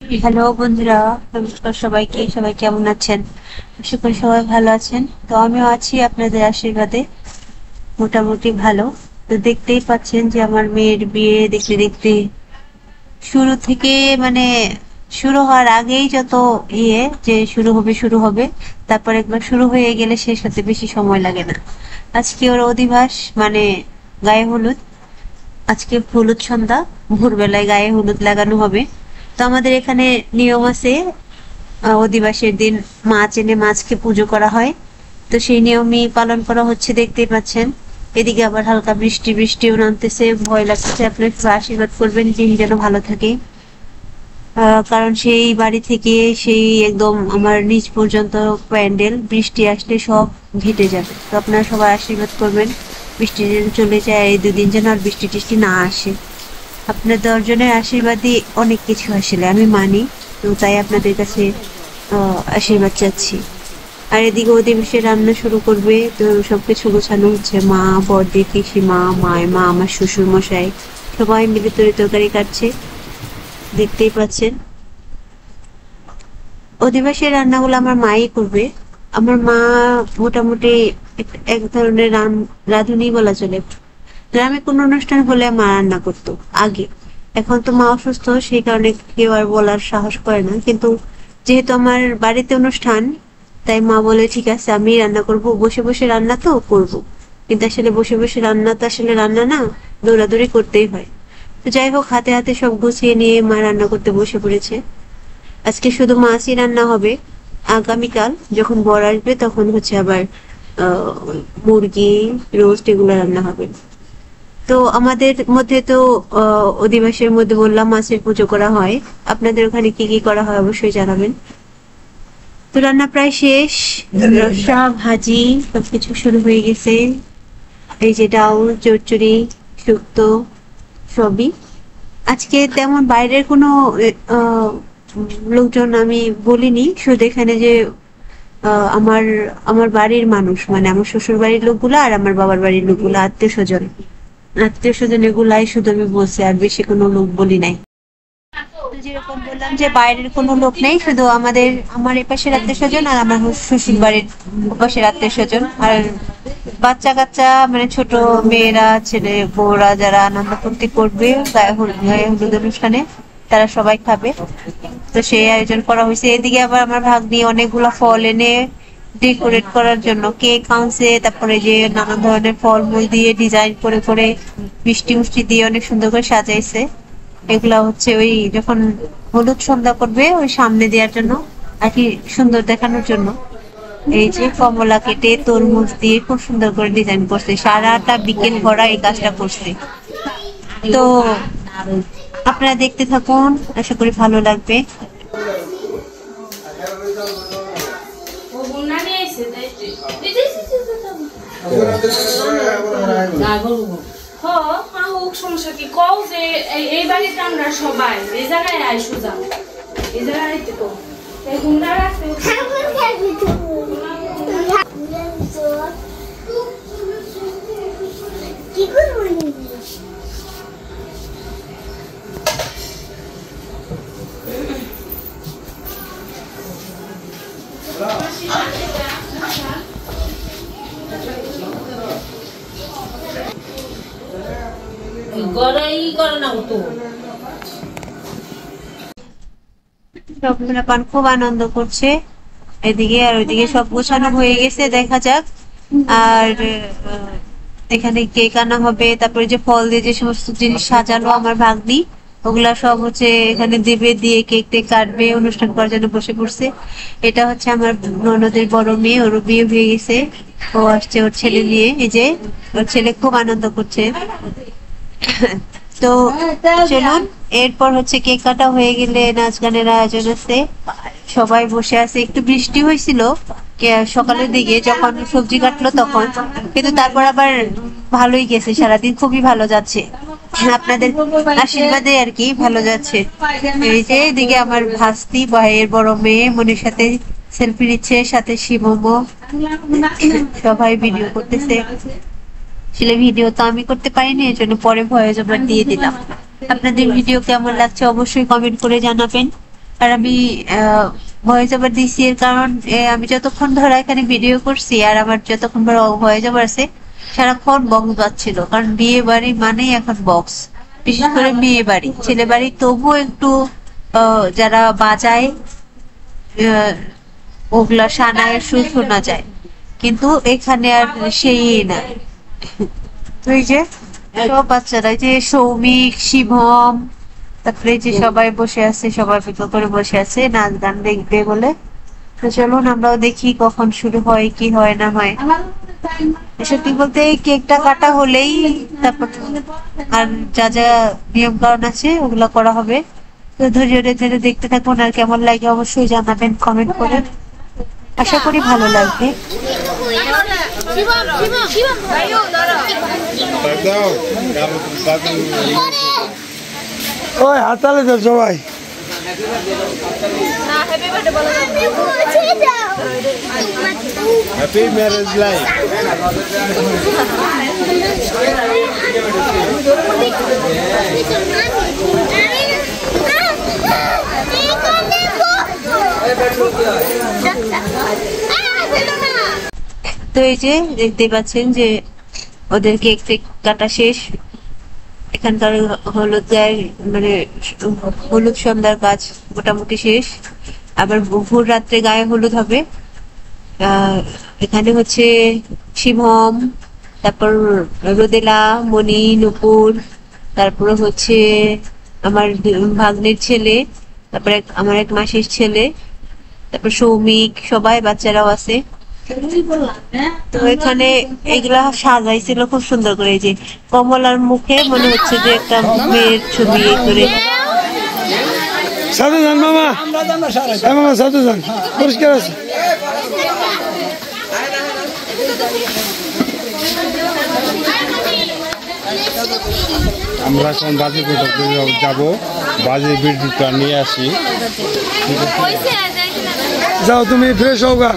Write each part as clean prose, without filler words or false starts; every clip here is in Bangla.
হ্যালো বন্ধুরা, নমস্কার সবাইকে। সবাই কেমন আছেন? আশা করি সবাই ভালো আছেন। তো আমিও আছি আপনাদের আশীর্বাদে, মোটামুটি ভালো। তো দেখতেই পাচ্ছেন যে আমার মেয়ের বিয়ে দেখতে দেখতে শুরু থেকে মানে শুরু হওয়ার আগেই যত যে শুরু হবে, তারপর একবার শুরু হয়ে গেলে শেষ হতে বেশি সময় লাগে না। আজকে ওর অধিবাস, মানে গায়ে হলুদ। আজকে হলুদ সন্ধ্যা, ভোরবেলায় গায়ে হলুদ লাগানো হবে। তো আমাদের এখানে নিয়ম আছে, অধিবাসের দিন মাছ এনে মাছকে পুজো করা হয়। তো সেই নিয়মই পালন করা হচ্ছে, দেখতেই পাচ্ছেন। এদিকে আবার হালকা বৃষ্টি বৃষ্টিও নামতেছে, ভয় লাগছে। আপনার একটু আশীর্বাদ করবেন, দিন যেন ভালো থাকে। কারণ সেই বাড়ি থেকে সেই একদম আমার নিচ পর্যন্ত প্যান্ডেল, বৃষ্টি আসলে সব ঘেটে যাবে। তো আপনারা সবাই আশীর্বাদ করবেন, বৃষ্টি যেন চলে যায়, এই দুদিন যেন আর বৃষ্টি টিষ্টি না আসে। আপনার দর্জনের আশীর্বাদই অনেক কিছু আসলে আমি মানি। তো তাই আপনাদের কাছে আশীর্বাদ চাচ্ছি। আর এদিকে অধিবেশে রান্না শুরু করবে, তো সবকিছু গোছানো হচ্ছে। মা, বড়দি, পিসিমা, মা, আমার শ্বশুর মশাই সবাই মিলে তরি তরকারি কাটছে, দেখতেই পাচ্ছেন। অধিবাসী রান্নাগুলো আমার মাই করবে। আমার মা মোটামুটি এক ধরনের রাঁধুনি বলা চলে। গ্রামে কোনো অনুষ্ঠান হলে মা রান্না করতো আগে। এখন তো মা অসুস্থ, সেই কারণে কেউ আর বলার সাহস করে না। কিন্তু যেহেতু আমার বাড়িতে অনুষ্ঠান, তাই মা বলে ঠিক আছে আমি রান্না করব। বসে বসে রান্না তো করব, কিন্তু আসলে বসে বসে রান্না তো আসলে রান্না না, দৌড়াদৌড়ি করতেই হয়। তো যাই হোক, হাতে হাতে সব গুছিয়ে নিয়ে মা রান্না করতে বসে পড়েছে। আজকে শুধু মাছই রান্না হবে। আগামীকাল যখন বর আসবে তখন হচ্ছে আবার মুরগি, রোস্ট এগুলো রান্না হবে। তো আমাদের মধ্যে তো অধিবাসের মধ্যে বললাম মাছের পুজো করা হয়। আপনাদের ওখানে কি কি করা হয় অবশ্যই জানাবেন। তো রান্না প্রায় শেষ, রসা ভাজি সবকিছু শুরু হয়ে গেছে। এই যে ডাউল, চচ্চড়ি, শুক্তো সবই। আজকে তেমন বাইরের কোনো লোকজন আমি বলিনি, শুধু এখানে যে আমার আমার বাড়ির মানুষ, মানে আমার শ্বশুর বাড়ির লোকগুলা আর আমার বাবার বাড়ির লোকগুলা, আত্মীয় স্বজন এগুলাই শুধু আমি বলছি, আর বেশি কোনো লোক বলি নাই। তো যেরকম বললাম যে বাইরের কোনো লোক নেই, শুধু আমার এপাশের আত্মীয় স্বজন আর আমার শ্বশুর বাড়ির ওপাশের আত্মীয় স্বজন। আর বাচ্চা কাচ্চা, মানে ছোট মেয়েরা, ছেলে বউরা যারা আনন্দ ফুর্তি করবে গায়ে হলুদ অনুষ্ঠানে, তারা সবাই খাবে। তো সেই আয়োজন করা হয়েছে। এদিকে আবার আমার ভাগ্নি অনেকগুলা ফল এনে ডেকোরেট করার জন্য কেক আনছে, তারপরে যে নানা ধরনের ফলমূল দিয়ে ডিজাইন করে করে মিষ্টি মিষ্টি দিয়ে অনেক সুন্দর করে সাজাইছে। এগুলা হচ্ছে ওই যখন হলুদ সন্ধ্যা করবে ওই সামনে দেওয়ার জন্য আর কি, সুন্দর দেখানোর জন্য। এই যে কমলা কেটে তরমুজ দিয়ে খুব সুন্দর করে ডিজাইন করছে, সারাটা বিকেল ভরা এই কাজটা করছে। তো আপনারা দেখতে থাকুন, আশা করি ভালো লাগবে। সমস্যা কি কও যে এই বাড়িতে আমরা সবাই এই জায়গায় আই সোজা এই জায়গায় আইতে তো এই হুন্ডার আছে কি করব গড়াই করে না তো সব পান খুব আনন্দ করছে এদিকে, আর ওইদিকে সব গোছানো হয়ে গেছে, দেখা যাক। আর এখানে কেক আনা হবে, তারপরে যে ফল দিয়ে যে সমস্ত জিনিস সাজানো আমার ভাগ্নি, ওগুলা সব হচ্ছে এখানে দেবে, দিয়ে কেক টেক কাটবে, অনুষ্ঠান করার জন্য বসে পড়ছে। এটা হচ্ছে আমার ননদের বড় মেয়ে, ওর বিয়ে হয়ে গেছে, ও আসছে ওর ছেলে নিয়ে। এই যে ওর ছেলে খুব আনন্দ করছে। তো চলুন, এরপর হচ্ছে কেক কাটা হয়ে গেলে নাচ গানের আয়োজন আছে। সবাই বসে আছে। একটু বৃষ্টি হয়েছিল সকালের দিকে যখন সবজি কাটলো তখন, কিন্তু তারপর আবার ভালোই গেছে, সারাদিন খুবই ভালো যাচ্ছে। আপনাদের আশীর্বাদে আর কি ভালো যাচ্ছে। এই যে এদিকে আমার ভাস্তি, ভাইয়ের বড় মেয়ে, মনের সাথে সেলফি নিচ্ছে, সাথে শিবমো, সবাই ভিডিও করতেছে। আসলে ভিডিও তো আমি করতে পারিনি, এর জন্য পরে ভয়েস ওভার দিয়ে দিলাম। আপনাদের ভিডিও কেমন লাগছে অবশ্যই কমেন্ট করে জানাবেন। আর আমি ভয়েস ওভার দিছি এর কারণ আমি যতক্ষণ ধরে এখানে ভিডিও করছি আর আমার যতক্ষণ ধরে ভয়েস ওভার আছে সারাক্ষণ বক্স বাজছিল, কারণ বিয়ে বাড়ি মানেই এখন বক্স, বিশেষ করে বিয়ে বাড়ি। ছেলে বাড়ি তবুও একটু যারা বাজায় ওগুলা সানায়ের সুর শোনা যায়, কিন্তু এখানে আর সেই না। ওই যে সব বাচ্চারা, যে সৌমিক, শিবম, তারপরে যে সবাই বসে আছে, সবাই অপেক্ষা করে বসে আছে নাচ গান দেখবে বলে। তো চলুন আমরাও দেখি কখন শুরু হয়, কি হয় না হয়। সত্যি বলতে কেকটা কাটা হলেই তারপর আর যা যা নিয়ম কারণ আছে ওগুলো করা হবে। তো ধৈর্য ধরে দেখতে থাকুন, আর কেমন লাগে অবশ্যই জানাবেন কমেন্ট করে। আশা করি ভালো লাগবে। ওই হাততালি দাও সবাই। Happy marriage life. তো এই যে দেখতে পাচ্ছেন যে ওদের কেক টেক কাটা শেষ। এখানকার হলুদ গায়ে মানে হলুদ সন্ধ্যার কাজ মোটামুটি শেষ। আবার ভোর রাত্রে গায়ে হলুদ হবে। এখানে হচ্ছে শিবম, তারপর রোদেলা, মণি, নুপুর, তারপরে হচ্ছে আমার ভাগ্নের ছেলে, তারপরে আমার এক মাসির ছেলে, তারপর সৌমিক, সবাই বাচ্চারাও আছে। তো এখানে এগুলা সাজাইছিল খুব সুন্দর করে। এই যে কমলার মুখে মনে হচ্ছে যে একটা মেয়ের ছবি করে। সাধু যান মামা, মামা সাধু যান, পরিষ্কার আছে। আমরা এখন বাজি করতে যাব, বাজি বিদ্যুৎটা নিয়ে আসি। যাও তুমি ফ্রেশ হও গা।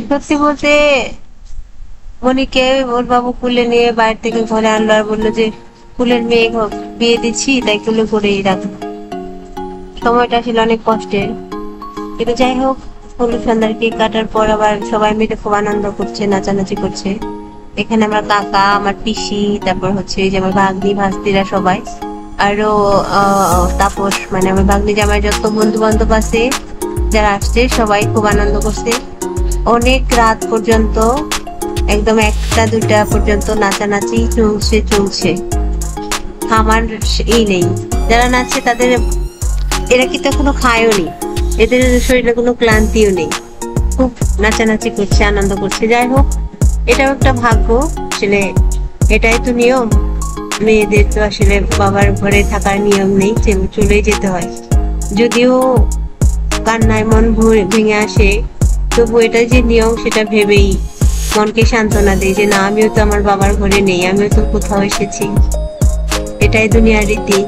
সত্যি বলতে মনিকে ওর বাবু কুলে নিয়ে বাইরে থেকে ঘরে আনলো আর বললো যে কুলের মেয়ে বিয়ে দিচ্ছি, তাই কুলে করেই রাখো। সময়টা ছিল অনেক কষ্টের, কিন্তু যাই হোক হলুদ সন্ধ্যার কেক কাটার পর আবার সবাই মিলে খুব আনন্দ করছে, নাচানাচি করছে। এখানে আমার কাকা, আমার পিসি, তারপর হচ্ছে যে আমার ভাগ্নি ভাস্তিরা সবাই, আরো তাপস মানে আমার ভাগ্নি জামাই যত বন্ধু বান্ধব আছে যারা আসছে সবাই খুব আনন্দ করছে। অনেক রাত পর্যন্ত, একদম 1টা 2টা পর্যন্ত নাচানাচি চলছে, থামার নেই। যারা নাচছে তাদের এরা কিন্তু এখনো খায়ও নি, এদের শরীরে কোনো ক্লান্তিও নেই, খুব নাচানাচি করছে, আনন্দ করছে। যাই হোক এটাও একটা ভাগ্য, আসলে এটাই তো নিয়ম। মেয়েদের তো আসলে বাবার ঘরে থাকার নিয়ম নেই, চলেই যেতে হয়। যদিও কান্নায় মন ভেঙে আসে, তবু এটা যে নিয়ম সেটা ভেবেই মনকে সান্ত্বনা দেয় যে না, আমিও তো আমার বাবার ঘরে নেই, আমিও তো কোথাও এসেছি। এটাই দুনিয়ার রীতি,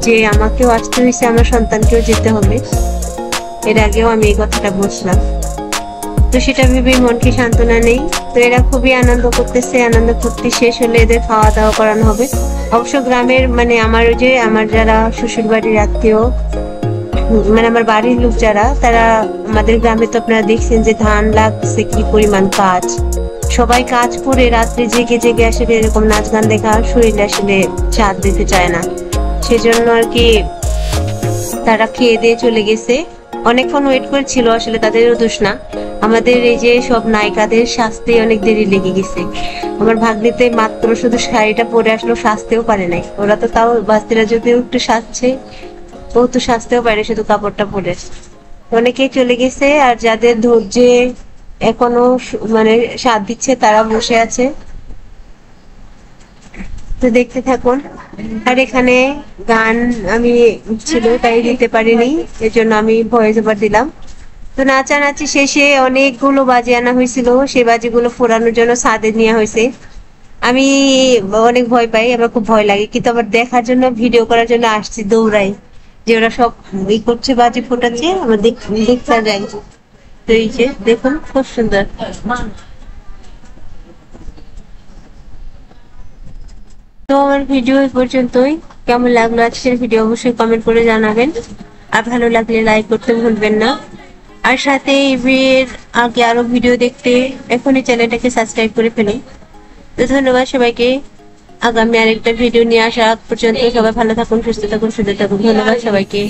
যে আমাকেও আসতে হয়েছে, আমার সন্তানকেও যেতে হবে। এর আগেও আমি এই কথাটা বুঝলাম, তো সেটা ভেবেই মনকে সান্ত্বনা নেই। তো এরা খুবই আনন্দ করতেছে, আনন্দ ফুর্তি শেষ হলে এদের খাওয়া দাওয়া করানো হবে। অবশ্য গ্রামের মানে আমার যারা শ্বশুর বাড়ির আত্মীয়, মানে আমার বাড়ির লোক যারা, তারা আমাদের গ্রামে তো আপনারা দেখছেন যে ধান লাগছে কি পরিমাণ কাজ, সবাই কাজ করে রাত্রে জেগে জেগে আসলে এরকম নাচ গান দেখা শরীরে আসলে চাঁদ দিতে চায় না। সেজন্য আর কি তারা খেয়ে দিয়ে চলে গেছে, অনেকক্ষণ ওয়েট করেছিল। আসলে তাদেরও দোষ না, আমাদের এই যে সব নায়িকাদের সাজতে অনেক দেরি লেগে গেছে। আমার ভাগ্নিতে মাত্র শুধু শাড়িটা পরে আসলো, সাজতেও পারে নাই। ওরা তো তাও বাস্তিরা যদিও একটু সাজছে, ও তো সাজতেও পারে, শুধু কাপড়টা পরে। অনেকেই চলে গেছে, আর যাদের ধৈর্যে এখনো মানে সাথ দিচ্ছে তারা বসে আছে। তো দেখতে থাকুন। আর এখানে গান আমি ছিল তাই দিতে পারিনি, এর জন্য আমি ভয়েস ওভার দিলাম। তো নাচানাচি শেষে অনেকগুলো বাজি আনা হয়েছিল, সেই বাজিগুলো ফোড়ানোর জন্য ছাদে নেওয়া হয়েছে। আমি অনেক ভয় পাই, আমার খুব ভয় লাগে, কিন্তু আবার দেখার জন্য, ভিডিও করার জন্য আসছি দৌড়াই, যে ওরা সব ই করছে, বাজি ফোটাচ্ছে, আমার দেখতে যাই। তো এই যে দেখুন খুব সুন্দর। তো আমার ভিডিও এই পর্যন্তই। কেমন লাগলো আজকের ভিডিও অবশ্যই কমেন্ট করে জানাবেন, আর ভালো লাগলে লাইক করতে ভুলবেন না। আর সাথে এর আগে আরো ভিডিও দেখতে এখনই চ্যানেলটাকে সাবস্ক্রাইব করে ফেলুন। তো ধন্যবাদ সবাইকে। আগামী আরেকটা ভিডিও নিয়ে আসা পর্যন্ত সবাই ভালো থাকুন, সুস্থ থাকুন, সুন্দর থাকুন। ধন্যবাদ সবাইকে।